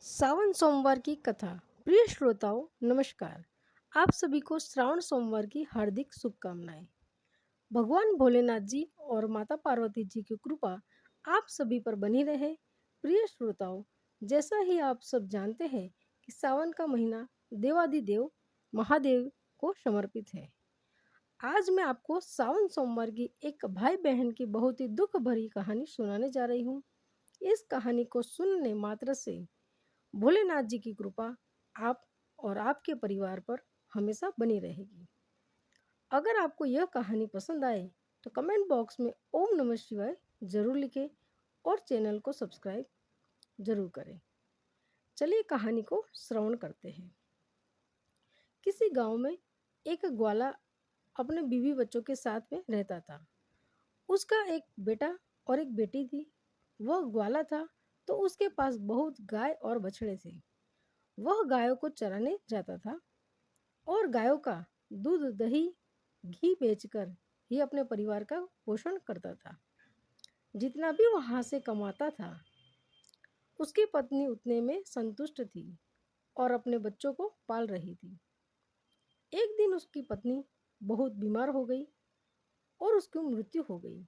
सावन सोमवार की कथा। प्रिय श्रोताओं, नमस्कार। आप सभी को श्रावण सोमवार की हार्दिक शुभकामनाएं। भगवान भोलेनाथ जी और माता पार्वती जी की कृपा आप सभी पर बनी रहे। प्रिय श्रोताओं, जैसा ही आप सब जानते हैं कि सावन का महीना देवादिदेव महादेव को समर्पित है। आज मैं आपको सावन सोमवार की एक भाई बहन की बहुत ही दुख भरी कहानी सुनाने जा रही हूँ। इस कहानी को सुनने मात्र से भोलेनाथ जी की कृपा आप और आपके परिवार पर हमेशा बनी रहेगी। अगर आपको यह कहानी पसंद आए तो कमेंट बॉक्स में ओम नमः शिवाय जरूर लिखें और चैनल को सब्सक्राइब जरूर करें। चलिए कहानी को श्रवण करते हैं। किसी गांव में एक ग्वाला अपने बीवी बच्चों के साथ में रहता था। उसका एक बेटा और एक बेटी थी। वह ग्वाला था तो उसके पास बहुत गाय और बछड़े थे। वह गायों को चराने जाता था और गायों का दूध, दही, घी बेचकर ही अपने परिवार का पोषण करता था। जितना भी वहाँ से कमाता था, उसकी पत्नी उतने में संतुष्ट थी और अपने बच्चों को पाल रही थी। एक दिन उसकी पत्नी बहुत बीमार हो गई और उसकी मृत्यु हो गई।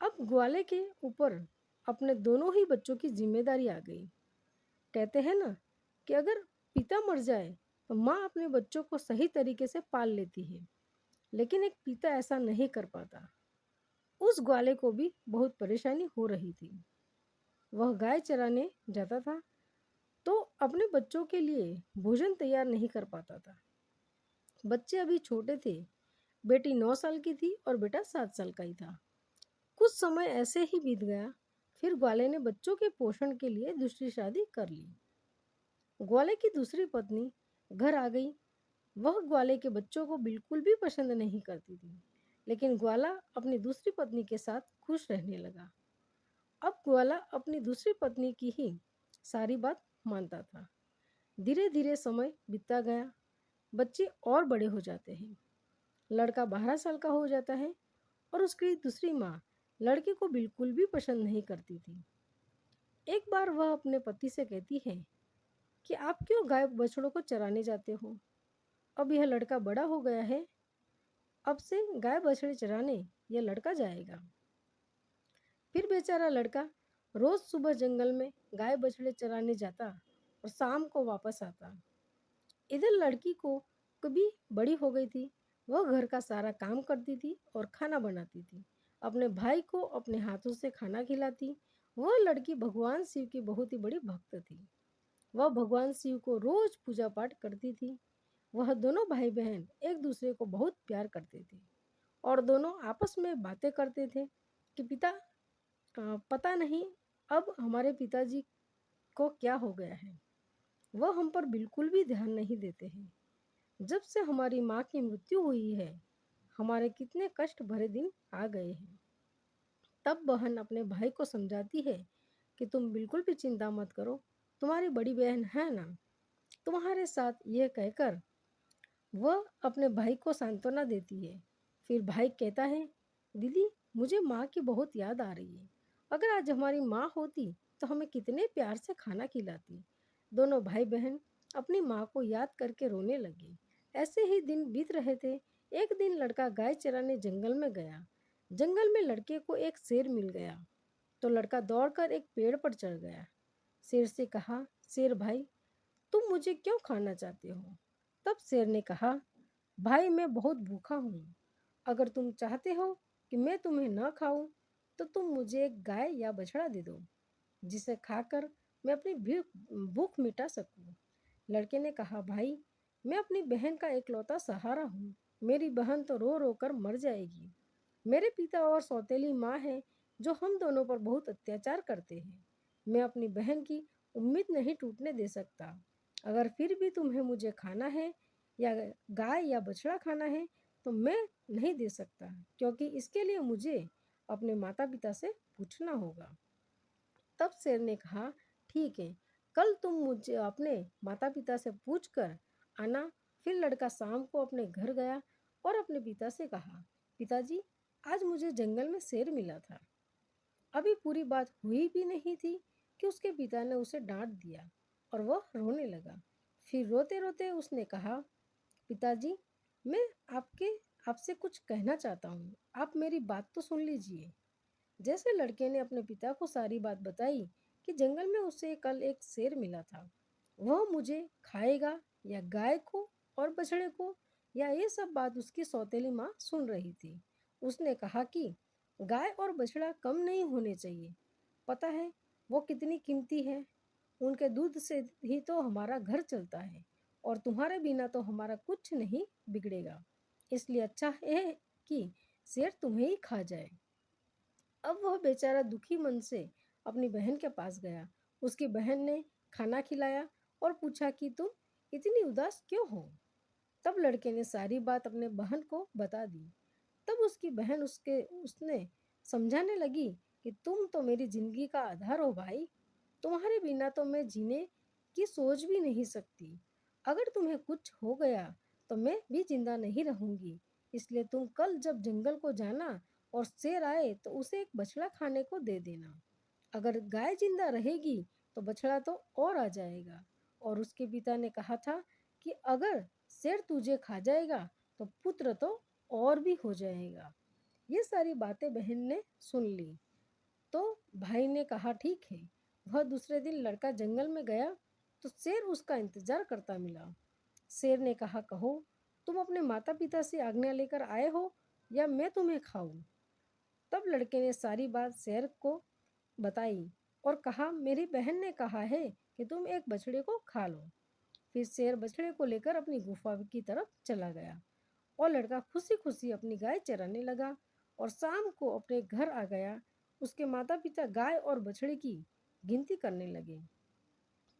अब ग्वाले के ऊपर अपने दोनों ही बच्चों की जिम्मेदारी आ गई। कहते हैं ना कि अगर पिता मर जाए तो माँ अपने बच्चों को सही तरीके से पाल लेती है, लेकिन एक पिता ऐसा नहीं कर पाता। उस ग्वाले को भी बहुत परेशानी हो रही थी। वह गाय चराने जाता था तो अपने बच्चों के लिए भोजन तैयार नहीं कर पाता था। बच्चे अभी छोटे थे। बेटी 9 साल की थी और बेटा 7 साल का ही था। कुछ समय ऐसे ही बीत गया। फिर ग्वाले ने बच्चों के पोषण के लिए दूसरी शादी कर ली। ग्वाले की दूसरी पत्नी घर आ गई। वह ग्वाले के बच्चों को बिल्कुल भी पसंद नहीं करती थी, लेकिन ग्वाला अपनी दूसरी पत्नी के साथ खुश रहने लगा। अब ग्वाला अपनी दूसरी पत्नी की ही सारी बात मानता था। धीरे धीरे समय बीतता गया। बच्चे और बड़े हो जाते हैं। लड़का 12 साल का हो जाता है और उसकी दूसरी माँ लड़के को बिल्कुल भी पसंद नहीं करती थी। एक बार वह अपने पति से कहती है कि आप क्यों गाय बछड़ों को चराने जाते हो? अब यह लड़का बड़ा हो गया है। अब से गाय बछड़े चराने यह लड़का जाएगा। फिर बेचारा लड़का रोज सुबह जंगल में गाय बछड़े चराने जाता और शाम को वापस आता। इधर लड़की को कभी बड़ी हो गई थी। वह घर का सारा काम करती थी और खाना बनाती थी। अपने भाई को अपने हाथों से खाना खिलाती। वह लड़की भगवान शिव की बहुत ही बड़ी भक्त थी। वह भगवान शिव को रोज पूजा पाठ करती थी। वह दोनों भाई बहन एक दूसरे को बहुत प्यार करते थे और दोनों आपस में बातें करते थे कि पता नहीं अब हमारे पिताजी को क्या हो गया है। वह हम पर बिल्कुल भी ध्यान नहीं देते हैं। जब से हमारी माँ की मृत्यु हुई है, हमारे कितने कष्ट भरे दिन आ गए हैं। तब बहन अपने भाई को समझाती है कि तुम बिल्कुल भी चिंता मत करो, तुम्हारी बड़ी बहन है ना तुम्हारे साथ। यह कहकर वह अपने भाई को सांत्वना देती है। फिर भाई कहता है, दीदी मुझे माँ की बहुत याद आ रही है। अगर आज हमारी माँ होती तो हमें कितने प्यार से खाना खिलाती। दोनों भाई बहन अपनी माँ को याद करके रोने लगे। ऐसे ही दिन बीत रहे थे। एक दिन लड़का गाय चराने जंगल में गया। जंगल में लड़के को एक शेर मिल गया तो लड़का दौड़कर एक पेड़ पर चढ़ गया। शेर से कहा, शेर भाई तुम मुझे क्यों खाना चाहते हो? तब शेर ने कहा, भाई मैं बहुत भूखा हूँ। अगर तुम चाहते हो कि मैं तुम्हें न खाऊं तो तुम मुझे एक गाय या बछड़ा दे दो जिसे खाकर मैं अपनी भूख मिटा सकूं। लड़के ने कहा, भाई मैं अपनी बहन का इकलौता सहारा हूँ। मेरी बहन तो रो रो कर मर जाएगी। मेरे पिता और सौतेली माँ है जो हम दोनों पर बहुत अत्याचार करते हैं। मैं अपनी बहन की उम्मीद नहीं टूटने दे सकता। अगर फिर भी तुम्हें मुझे खाना है या गाय या बछड़ा खाना है तो मैं नहीं दे सकता, क्योंकि इसके लिए मुझे अपने माता पिता से पूछना होगा। तब शेर ने कहा, ठीक है, कल तुम मुझे अपने माता पिता से पूछ कर आना। फिर लड़का शाम को अपने घर गया और अपने पिता से कहा, पिताजी आज मुझे जंगल में शेर मिला था। अभी पूरी बात हुई भी नहीं थी कि उसके पिता ने उसे डांट दिया। और वह रोने लगा। फिर रोते रोते उसने कहा, पिताजी, मैं आपके आपसे कुछ कहना चाहता हूँ, आप मेरी बात तो सुन लीजिए। जैसे लड़के ने अपने पिता को सारी बात बताई कि जंगल में उसे कल एक शेर मिला था, वह मुझे खाएगा या गाय को और बछड़े को, या ये सब बात उसकी सौतेली माँ सुन रही थी। उसने कहा कि गाय और बछड़ा कम नहीं होने चाहिए। पता है वो कितनी कीमती है, उनके दूध से ही तो हमारा घर चलता है, और तुम्हारे बिना तो हमारा कुछ नहीं बिगड़ेगा। इसलिए अच्छा है कि शेर तुम्हें ही खा जाए। अब वह बेचारा दुखी मन से अपनी बहन के पास गया। उसकी बहन ने खाना खिलाया और पूछा कि तुम इतनी उदास क्यों हो। तब लड़के ने सारी बात अपने बहन को बता दी। तब उसकी बहन उसने समझाने लगी कि तुम तो मेरी जिंदगी का आधार हो भाई, तुम्हारे बिना तो मैं जीने की सोच भी नहीं सकती। अगर तुम्हें कुछ हो गया तो मैं भी जिंदा नहीं रहूंगी। इसलिए तुम कल जब जंगल को जाना और शेर आए तो उसे एक बछड़ा खाने को दे देना। अगर गाय जिंदा रहेगी तो बछड़ा तो और आ जाएगा। और उसके पिता ने कहा था कि अगर शेर तुझे खा जाएगा तो पुत्र तो और भी हो जाएगा। ये सारी बातें बहन ने सुन ली तो भाई ने कहा ठीक है। वह दूसरे दिन लड़का जंगल में गया तो शेर उसका इंतजार करता मिला। शेर ने कहा, कहो तुम अपने माता पिता से आज्ञा लेकर आए हो या मैं तुम्हें खाऊं। तब लड़के ने सारी बात शेर को बताई और कहा, मेरी बहन ने कहा है कि तुम एक बछड़े को खा लो। फिर शेर बछड़े को लेकर अपनी गुफा की तरफ चला गया और लड़का खुशी खुशी अपनी गाय चराने लगा और शाम को अपने घर आ गया। उसके माता पिता गाय और बछड़े की गिनती करने लगे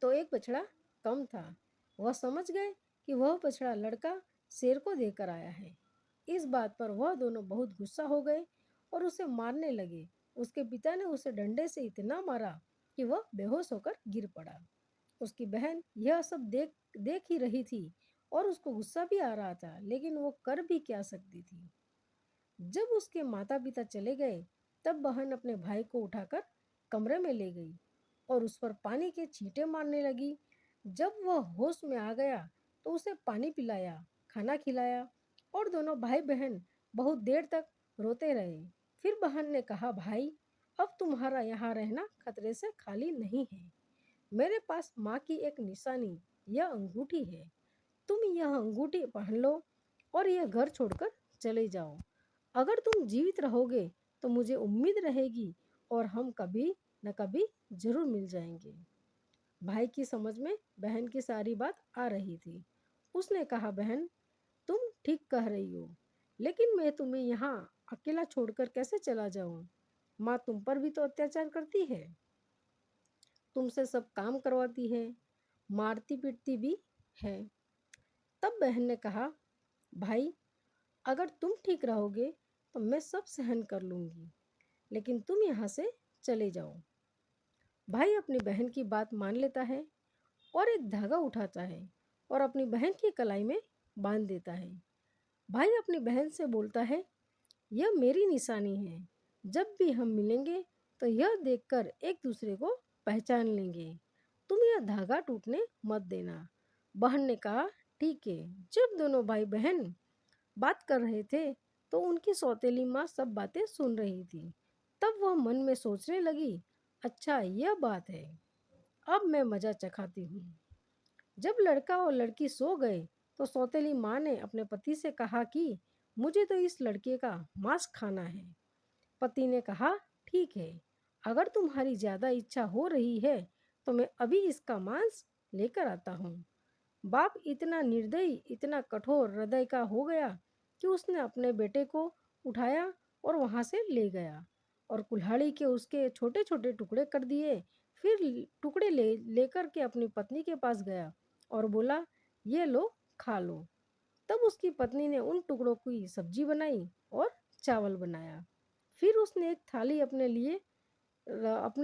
तो एक बछड़ा कम था। वह समझ गए कि वह बछड़ा लड़का शेर को देकर आया है। इस बात पर वह दोनों बहुत गुस्सा हो गए और उसे मारने लगे। उसके पिता ने उसे डंडे से इतना मारा कि वह बेहोश होकर गिर पड़ा। उसकी बहन यह सब देख देख ही रही थी और उसको गुस्सा भी आ रहा था, लेकिन वो कर भी क्या सकती थी। जब उसके माता पिता चले गए तब बहन अपने भाई को उठाकर कमरे में ले गई और उस पर पानी के छींटे मारने लगी। जब वह होश में आ गया तो उसे पानी पिलाया, खाना खिलाया और दोनों भाई बहन बहुत देर तक रोते रहे। फिर बहन ने कहा, भाई अब तुम्हारा यहाँ रहना खतरे से खाली नहीं है। मेरे पास माँ की एक निशानी, यह अंगूठी है। तुम यह अंगूठी पहन लो और यह घर छोड़कर चले जाओ। अगर तुम जीवित रहोगे तो मुझे उम्मीद रहेगी और हम कभी न कभी जरूर मिल जाएंगे। भाई की समझ में बहन की सारी बात आ रही थी। उसने कहा, बहन तुम ठीक कह रही हो, लेकिन मैं तुम्हें यहाँ अकेला छोड़कर कैसे चला जाऊँ। माँ तुम पर भी तो अत्याचार करती है, तुमसे सब काम करवाती है, मारती पीटती भी है। तब बहन ने कहा, भाई अगर तुम ठीक रहोगे तो मैं सब सहन कर लूँगी, लेकिन तुम यहाँ से चले जाओ। भाई अपनी बहन की बात मान लेता है और एक धागा उठाता है और अपनी बहन की कलाई में बांध देता है। भाई अपनी बहन से बोलता है, यह मेरी निशानी है, जब भी हम मिलेंगे तो यह देखकर एक दूसरे को पहचान लेंगे। तुम यह धागा टूटने मत देना। बहन ने कहा, ठीक है। जब दोनों भाई बहन बात कर रहे थे तो उनकी सौतेली माँ सब बातें सुन रही थी। तब वह मन में सोचने लगी, अच्छा यह बात है, अब मैं मजा चखाती हूँ। जब लड़का और लड़की सो गए तो सौतेली माँ ने अपने पति से कहा कि मुझे तो इस लड़के का मांस खाना है। पति ने कहा, ठीक है, अगर तुम्हारी ज़्यादा इच्छा हो रही है तो मैं अभी इसका मांस लेकर आता हूँ। बाप इतना निर्दयी, इतना कठोर हृदय का हो गया कि उसने अपने बेटे को उठाया और वहाँ से ले गया और कुल्हाड़ी के उसके छोटे छोटे टुकड़े कर दिए। फिर टुकड़े लेकर के अपनी पत्नी के पास गया और बोला, ये लो, खा लो। तब उसकी पत्नी ने उन टुकड़ों की सब्जी बनाई और चावल बनाया। फिर उसने एक थाली अपने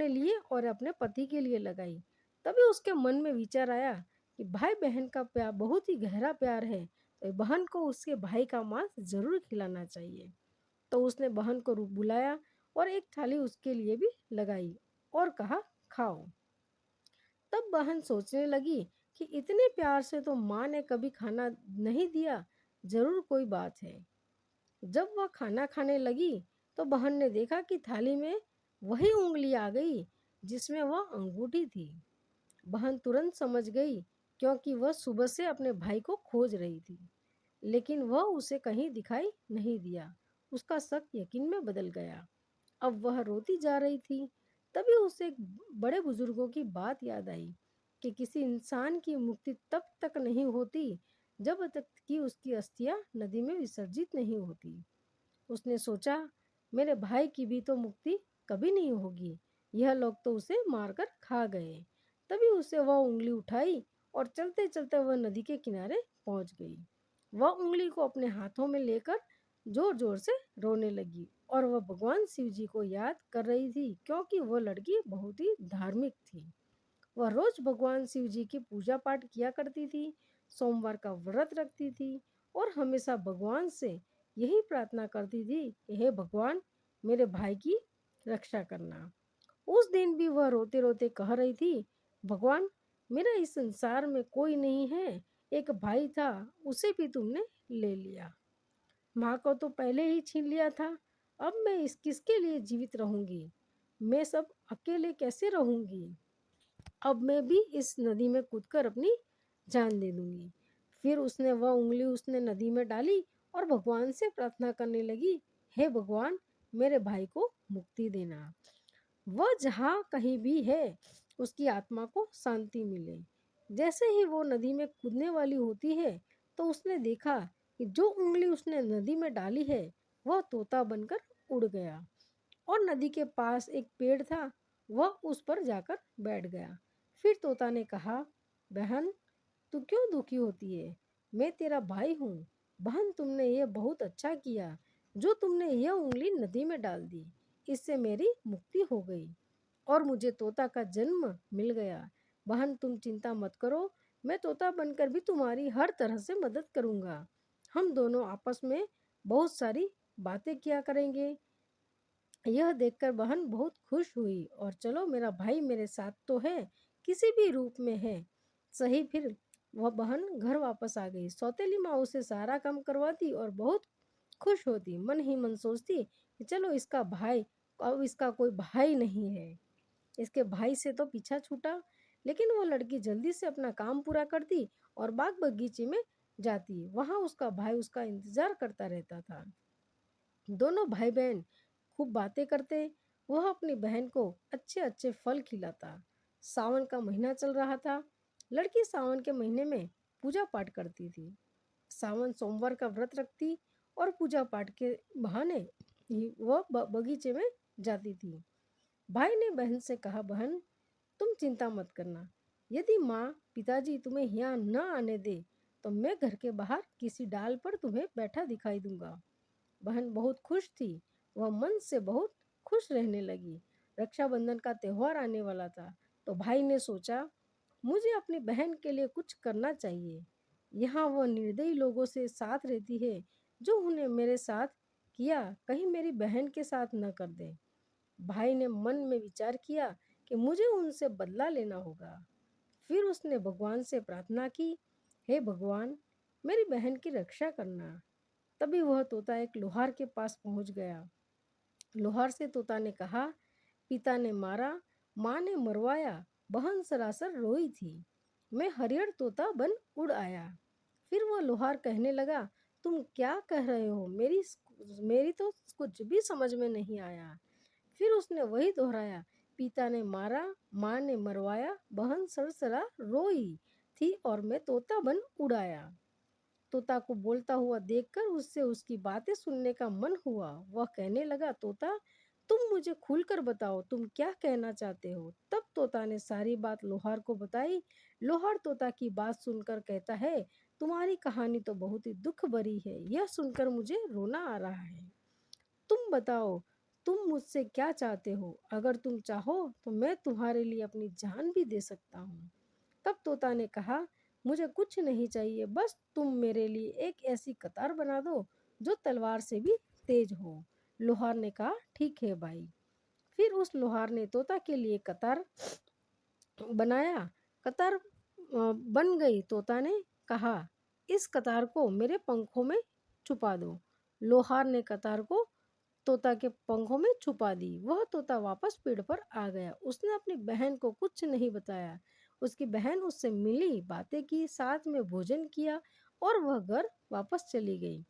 लिए और अपने पति के लिए लगाई। तभी उसके मन में विचार आया कि भाई बहन का प्यार बहुत ही गहरा प्यार है, तो बहन को उसके भाई का मांस जरूर खिलाना चाहिए। तो उसने बहन को बुलाया और एक थाली उसके लिए भी लगाई और कहा, खाओ। तब बहन सोचने लगी कि इतने प्यार से तो माँ ने कभी खाना नहीं दिया, जरूर कोई बात है। जब वह खाना खाने लगी तो बहन ने देखा कि थाली में वही उंगली आ गई जिसमें वह अंगूठी थी। बहन तुरंत समझ गई, क्योंकि वह सुबह से अपने भाई को खोज रही थी, लेकिन वह उसे कहीं दिखाई नहीं दिया। उसका शक यकीन में बदल गया। अब वह रोती जा रही थी। तभी उसे एक बड़े बुजुर्गों की बात याद आई कि किसी इंसान की मुक्ति तब तक नहीं होती जब तक कि उसकी अस्थियां नदी में विसर्जित नहीं होती। उसने सोचा, मेरे भाई की भी तो मुक्ति कभी नहीं होगी, यह लोग तो उसे मारकर खा गए। तभी उसे वह उंगली उठाई और चलते चलते वह नदी के किनारे पहुंच गई। वह उंगली को अपने हाथों में लेकर जोर जोर से रोने लगी और वह भगवान शिव जी को याद कर रही थी, क्योंकि वह लड़की बहुत ही धार्मिक थी। वह रोज भगवान शिव जी की पूजा पाठ किया करती थी, सोमवार का व्रत रखती थी और हमेशा भगवान से यही प्रार्थना करती थी कि हे भगवान, मेरे भाई की रक्षा करना। उस दिन भी वह रोते रोते कह रही थी, भगवान, मेरा इस संसार में कोई नहीं है, एक भाई था, उसे भी तुमने ले लिया। माँ को तो पहले ही छीन लिया था, अब मैं इस किसके लिए जीवित रहूंगी? मैं सब अकेले कैसे रहूंगी? अब मैं भी इस नदी में कूदकर अपनी जान दे दूंगी। फिर उसने नदी में डाली और भगवान से प्रार्थना करने लगी, हे भगवान, मेरे भाई को मुक्ति देना। वह जहाँ कहीं भी है, उसकी आत्मा को शांति मिले। जैसे ही वो नदी में कूदने वाली होती है, तो उसने देखा कि जो उंगली उसने नदी में डाली है वह तोता बनकर उड़ गया और नदी के पास एक पेड़ था, वह उस पर जाकर बैठ गया। फिर तोता ने कहा, बहन, तू क्यों दुखी होती है? मैं तेरा भाई हूँ। बहन, तुमने ये बहुत अच्छा किया जो तुमने यह उंगली नदी में डाल दी। इससे मेरी मुक्ति हो गई और मुझे तोता का जन्म मिल गया। बहन, तुम चिंता मत करो, मैं तोता बनकर भी तुम्हारी हर तरह से मदद करूँगा। हम दोनों आपस में बहुत सारी बातें किया करेंगे। यह देखकर बहन बहुत खुश हुई और चलो, मेरा भाई मेरे साथ तो है, किसी भी रूप में है। सही। फिर वह बहन घर वापस आ गई। सौतेली माँ उसे सारा काम करवाती और बहुत खुश होती, मन ही मन सोचती कि चलो, इसका भाई, अब इसका कोई भाई नहीं है, इसके भाई से तो पीछा छूटा। लेकिन वो लड़की जल्दी से अपना काम पूरा करती और बाग बगीचे में जाती। वहाँ उसका भाई उसका इंतजार करता रहता था। दोनों भाई बहन खूब बातें करते। वह अपनी बहन को अच्छे अच्छे फल खिलाता। सावन का महीना चल रहा था। लड़की सावन के महीने में पूजा पाठ करती थी। सावन सोमवार का व्रत रखती और पूजा पाठ के बहाने ही वह बगीचे में जाती थी। भाई ने बहन से कहा, बहन, तुम चिंता मत करना। यदि माँ पिताजी तुम्हें यहाँ न आने दे तो मैं घर के बाहर किसी डाल पर तुम्हें बैठा दिखाई दूंगा। बहन बहुत खुश थी। वह मन से बहुत खुश रहने लगी। रक्षाबंधन का त्योहार आने वाला था, तो भाई ने सोचा, मुझे अपनी बहन के लिए कुछ करना चाहिए। यहाँ वह निर्दयी लोगों से साथ रहती है, जो उन्हें मेरे साथ किया कहीं मेरी बहन के साथ न कर दे। भाई ने मन में विचार किया कि मुझे उनसे बदला लेना होगा। फिर उसने भगवान से प्रार्थना की, हे भगवान, मेरी बहन की रक्षा करना। तभी वह तोता एक लोहार के पास पहुंच गया। लोहार से तोता ने कहा, पिता ने मारा, माँ ने मरवाया, बहन सरासर रोई थी, मैं हरियर तोता बन उड़ आया। फिर वह लोहार कहने लगा, तुम क्या कह रहे हो? मेरी तो कुछ भी समझ में नहीं आया। फिर उसने वही दोहराया, पिता ने मारा, माँ ने मरवाया, बहन सरसरा रोई थी और मैं तोता बन उड़ाया। तोता को बोलता हुआ देखकर उससे उसकी बातें सुनने का मन हुआ। वह कहने लगा, तोता, तुम मुझे खुलकर बताओ, तुम क्या कहना चाहते हो? तब तोता ने सारी बात लोहार को बताई। लोहार तोता की बात सुनकर कहता है, तुम्हारी कहानी तो बहुत ही दुख भरी है, यह सुनकर मुझे रोना आ रहा है। तुम बताओ, तुम मुझसे क्या चाहते हो? अगर तुम चाहो तो मैं तुम्हारे लिए अपनी जान भी दे सकता हूँ। तब तोता ने कहा, मुझे कुछ नहीं चाहिए, बस तुम मेरे लिए एक ऐसी कतार बना दो जो तलवार से भी तेज हो। लोहार ने कहा, ठीक है भाई। फिर उस लोहार ने तोता के लिए कतार बनाया। कतार बन गई। तोता ने कहा, इस कतार को मेरे पंखों में छुपा दो। लोहार ने कतार को तोता के पंखों में छुपा दी। वह तोता वापस पेड़ पर आ गया। उसने अपनी बहन को कुछ नहीं बताया। उसकी बहन उससे मिली, बातें की, साथ में भोजन किया और वह घर वापस चली गई।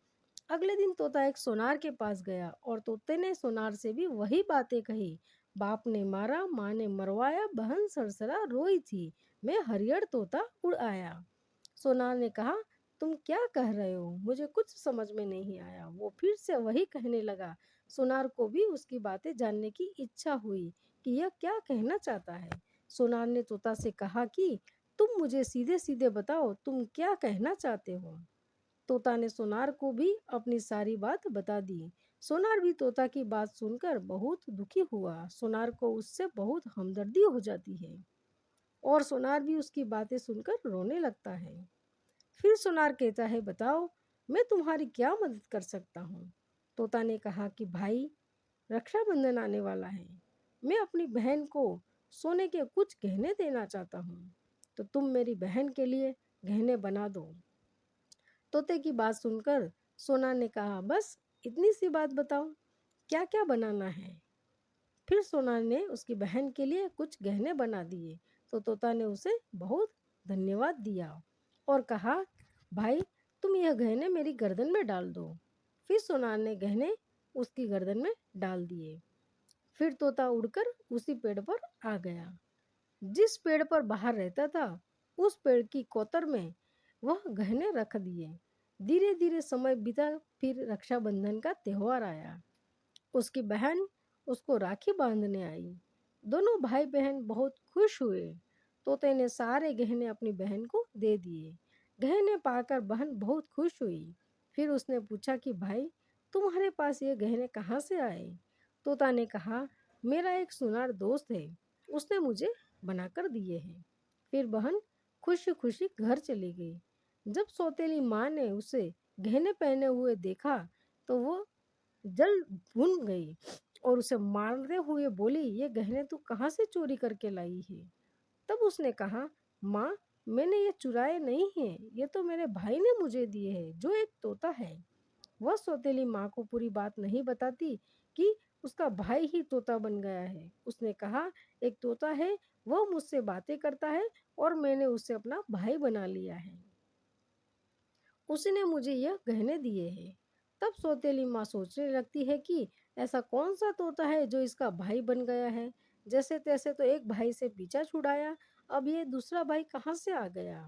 अगले दिन तोता एक सोनार के पास गया और तोते ने सोनार से भी वही बातें कही। बाप ने मारा, माँ ने मरवाया, बहन सरसरा रोई थी, मैं हरियर तोता उड़ आया। सोनार ने कहा, तुम क्या कह रहे हो? मुझे कुछ समझ में नहीं आया। वो फिर से वही कहने लगा। सोनार को भी उसकी बातें जानने की इच्छा हुई कि यह क्या कहना चाहता है। सोनार ने तोता से कहा कि तुम मुझे सीधे सीधे बताओ, तुम क्या कहना चाहते हो? तोता ने सोनार को भी अपनी सारी बात बता दी। सोनार भी तोता की बात सुनकर बहुत दुखी हुआ। सोनार को उससे बहुत हमदर्दी हो जाती है और सोनार भी उसकी बातें सुनकर रोने लगता है। फिर सोनार कहता है, बताओ, मैं तुम्हारी क्या मदद कर सकता हूँ? तोता ने कहा कि भाई, रक्षाबंधन आने वाला है। मैं अपनी बहन को सोने के कुछ गहने देना चाहता हूँ, तो तुम मेरी बहन के लिए गहने बना दो। तोते की बात सुनकर सोनार ने कहा, बस इतनी सी बात बताओ, क्या क्या बनाना है? फिर सोनार ने उसकी बहन के लिए कुछ गहने बना दिए। तो तोता ने उसे बहुत धन्यवाद दिया और कहा, भाई, तुम यह गहने मेरी गर्दन में डाल दो। फिर सोनार ने गहने उसकी गर्दन में डाल दिए। फिर तोता उड़कर उसी पेड़ पर आ गया जिस पेड़ पर बाहर रहता था। उस पेड़ की कोतर में वह गहने रख दिए। धीरे धीरे समय बीता। फिर रक्षाबंधन का त्योहार आया। उसकी बहन उसको राखी बांधने आई। दोनों भाई बहन बहुत खुश हुए। तोते ने सारे गहने अपनी बहन को दे दिए। गहने पाकर बहन बहुत खुश हुई। फिर उसने पूछा कि भाई, तुम्हारे पास ये गहने कहाँ से आए? तोता ने कहा, मेरा एक सुनार दोस्त है, उसने मुझे बनाकर दिए हैं। फिर बहन खुशी खुशी घर चली गई। जब सौतेली माँ ने उसे गहने पहने हुए देखा तो वो जल भून गई और उसे मारते हुए बोली, ये गहने तू कहाँ से चोरी करके लाई है? तब उसने कहा, माँ, मैंने ये चुराए नहीं हैं, ये तो मेरे भाई ने मुझे दिए हैं, जो एक तोता है। वह सौतेली माँ को पूरी बात नहीं बताती कि उसका भाई ही तोता बन गया है। उसने कहा, एक तोता है, वह मुझसे बातें करता है और मैंने उसे अपना भाई बना लिया है। उसने मुझे यह गहने दिए हैं। तब सौतेली माँ सोचने लगती है कि ऐसा कौन सा तोता है जो इसका भाई बन गया है। जैसे तैसे तो एक भाई से पीछा छुड़ाया, अब ये दूसरा भाई कहाँ से आ गया?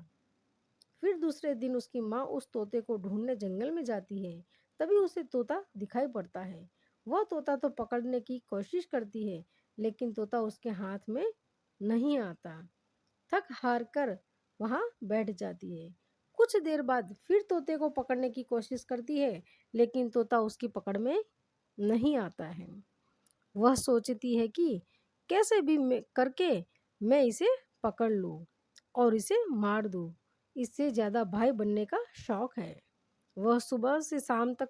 फिर दूसरे दिन उसकी माँ उस तोते को ढूंढने जंगल में जाती है। तभी उसे तोता दिखाई पड़ता है। वह तोता तो पकड़ने की कोशिश करती है, लेकिन तोता उसके हाथ में नहीं आता। थक हार कर वहाँ बैठ जाती है। कुछ देर बाद फिर तोते को पकड़ने की कोशिश करती है, लेकिन तोता उसकी पकड़ में नहीं आता है। वह सोचती है कि कैसे भी करके मैं इसे पकड़ लूँ और इसे मार दूँ। इससे ज़्यादा भाई बनने का शौक है। वह सुबह से शाम तक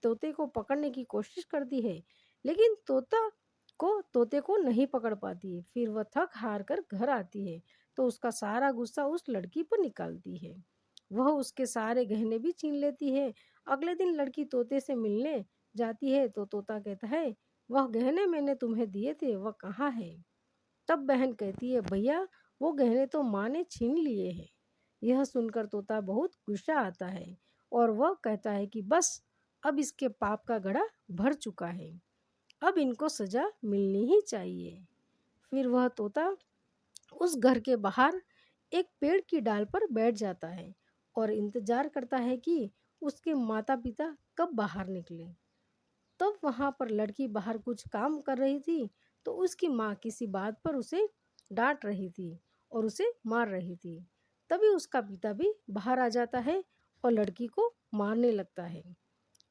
तोते को पकड़ने की कोशिश करती है, लेकिन तोते को नहीं पकड़ पाती है। फिर वह थक हार कर घर आती है तो उसका सारा गुस्सा उस लड़की पर निकालती है। वह उसके सारे गहने भी छीन लेती है। अगले दिन लड़की तोते से मिलने जाती है तो तोता कहता है, वह गहने मैंने तुम्हें दिए थे, वह कहाँ है? तब बहन कहती है, भैया, वो गहने तो माँ ने छीन लिए हैं। यह सुनकर तोता बहुत गुस्सा आता है और वह कहता है कि बस, अब इसके पाप का घड़ा भर चुका है, अब इनको सजा मिलनी ही चाहिए। फिर वह तोता उस घर के बाहर एक पेड़ की डाल पर बैठ जाता है और इंतजार करता है कि उसके माता पिता कब बाहर निकले। तब वहाँ पर लड़की बाहर कुछ काम कर रही थी तो उसकी माँ किसी बात पर उसे डांट रही थी और उसे मार रही थी। तभी उसका पिता भी बाहर आ जाता है और लड़की को मारने लगता है।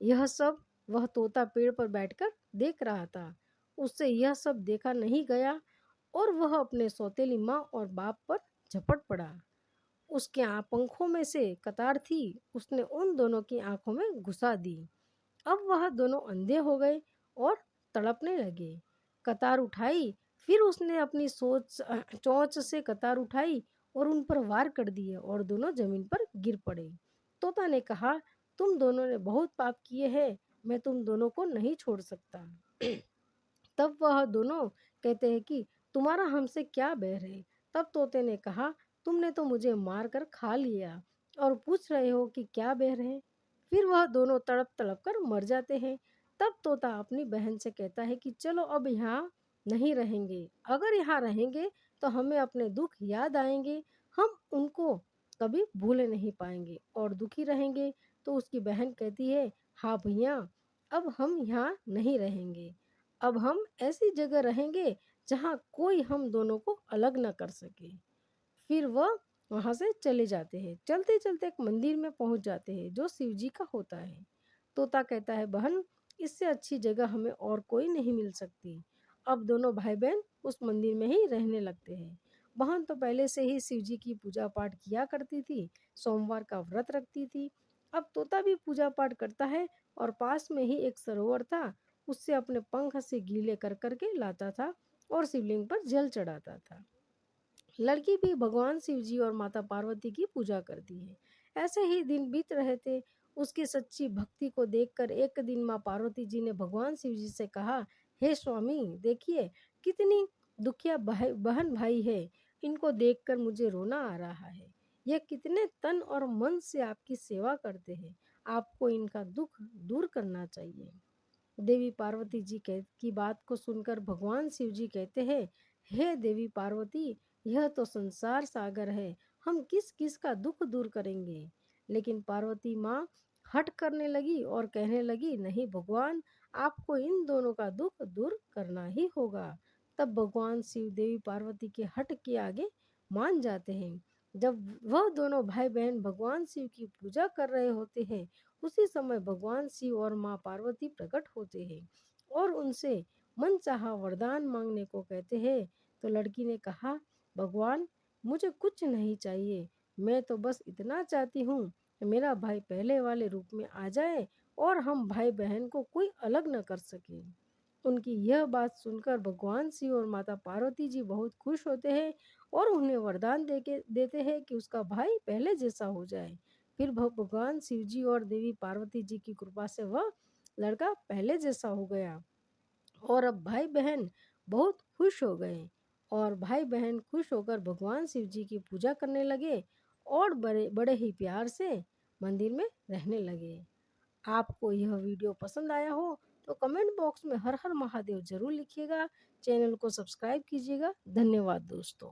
यह सब वह तोता पेड़ पर बैठकर देख रहा था। उससे यह सब देखा नहीं गया और वह अपने सौतेली माँ और बाप पर झपट पड़ा। उसके पंखों में से कतार थी, उसने उन दोनों की आंखों में घुसा दी। अब वह दोनों अंधे हो गए और तड़पने लगे। कतार उठाई, फिर उसने अपनी चोंच से कतार उठाई और उन पर वार कर दिए और दोनों जमीन पर गिर पड़े। तोता ने कहा, तुम दोनों ने बहुत पाप किए हैं, मैं तुम दोनों को नहीं छोड़ सकता। तब वह दोनों कहते हैं कि तुम्हारा हमसे क्या बैर है। तब तोते ने कहा, तुमने तो मुझे मार कर खा लिया और पूछ रहे हो कि क्या बैर है। फिर वह दोनों तड़प तड़प कर मर जाते हैं। तब तोता अपनी बहन से कहता है कि चलो अब यहाँ नहीं रहेंगे, अगर यहाँ रहेंगे तो हमें अपने दुख याद आएंगे, हम उनको कभी भूल नहीं पाएंगे और दुखी रहेंगे। तो उसकी बहन कहती है, हाँ भैया, अब हम यहाँ नहीं रहेंगे, अब हम ऐसी जगह रहेंगे जहाँ कोई हम दोनों को अलग न कर सके। फिर वह वहाँ से चले जाते हैं। चलते चलते एक मंदिर में पहुँच जाते हैं जो शिव जी का होता है। तोता कहता है, बहन, इससे अच्छी जगह हमें और कोई नहीं मिल सकती। अब दोनों भाई बहन उस मंदिर में ही रहने लगते हैं। बहन तो पहले से ही शिव जी की पूजा पाठ किया करती थी, सोमवार का व्रत रखती थी। अब तोता भी पूजा पाठ करता है और पास में ही एक सरोवर था, उससे अपने पंख से गीले कर करके लाता था और शिवलिंग पर जल चढ़ाता था। लड़की भी भगवान शिव जी और माता पार्वती की पूजा करती है। ऐसे ही दिन बीत रहे थे। उसकी सच्ची भक्ति को देखकर एक दिन माँ पार्वती जी ने भगवान शिव जी से कहा, हे स्वामी, देखिए कितनी दुखिया बहन भाई है, इनको देखकर मुझे रोना आ रहा है। यह कितने तन और मन से आपकी सेवा करते हैं, आपको इनका दुख दूर करना चाहिए। देवी पार्वती जी की बात को सुनकर भगवान शिव जी कहते हैं, हे देवी पार्वती, यह तो संसार सागर है, हम किस किस का दुख दूर करेंगे। लेकिन पार्वती माँ हट करने लगी और कहने लगी, नहीं भगवान, आपको इन दोनों का दुख दूर करना ही होगा। तब भगवान शिव देवी पार्वती के हट के आगे मान जाते हैं। जब वह दोनों भाई बहन भगवान शिव की पूजा कर रहे होते हैं, उसी समय भगवान शिव और माँ पार्वती प्रकट होते हैं और उनसे मनचाहा वरदान मांगने को कहते हैं। तो लड़की ने कहा, भगवान, मुझे कुछ नहीं चाहिए, मैं तो बस इतना चाहती हूँ कि मेरा भाई पहले वाले रूप में आ जाए और हम भाई बहन को कोई अलग न कर सके। उनकी यह बात सुनकर भगवान शिव और माता पार्वती जी बहुत खुश होते हैं और उन्हें वरदान देते हैं कि उसका भाई पहले जैसा हो जाए। फिर भगवान शिव जी और देवी पार्वती जी की कृपा से वह लड़का पहले जैसा हो गया और अब भाई बहन बहुत खुश हो गए और भाई बहन खुश होकर भगवान शिव जी की पूजा करने लगे और बड़े बड़े ही प्यार से मंदिर में रहने लगे। आपको यह वीडियो पसंद आया हो तो कमेंट बॉक्स में हर हर महादेव जरूर लिखिएगा। चैनल को सब्सक्राइब कीजिएगा। धन्यवाद दोस्तों।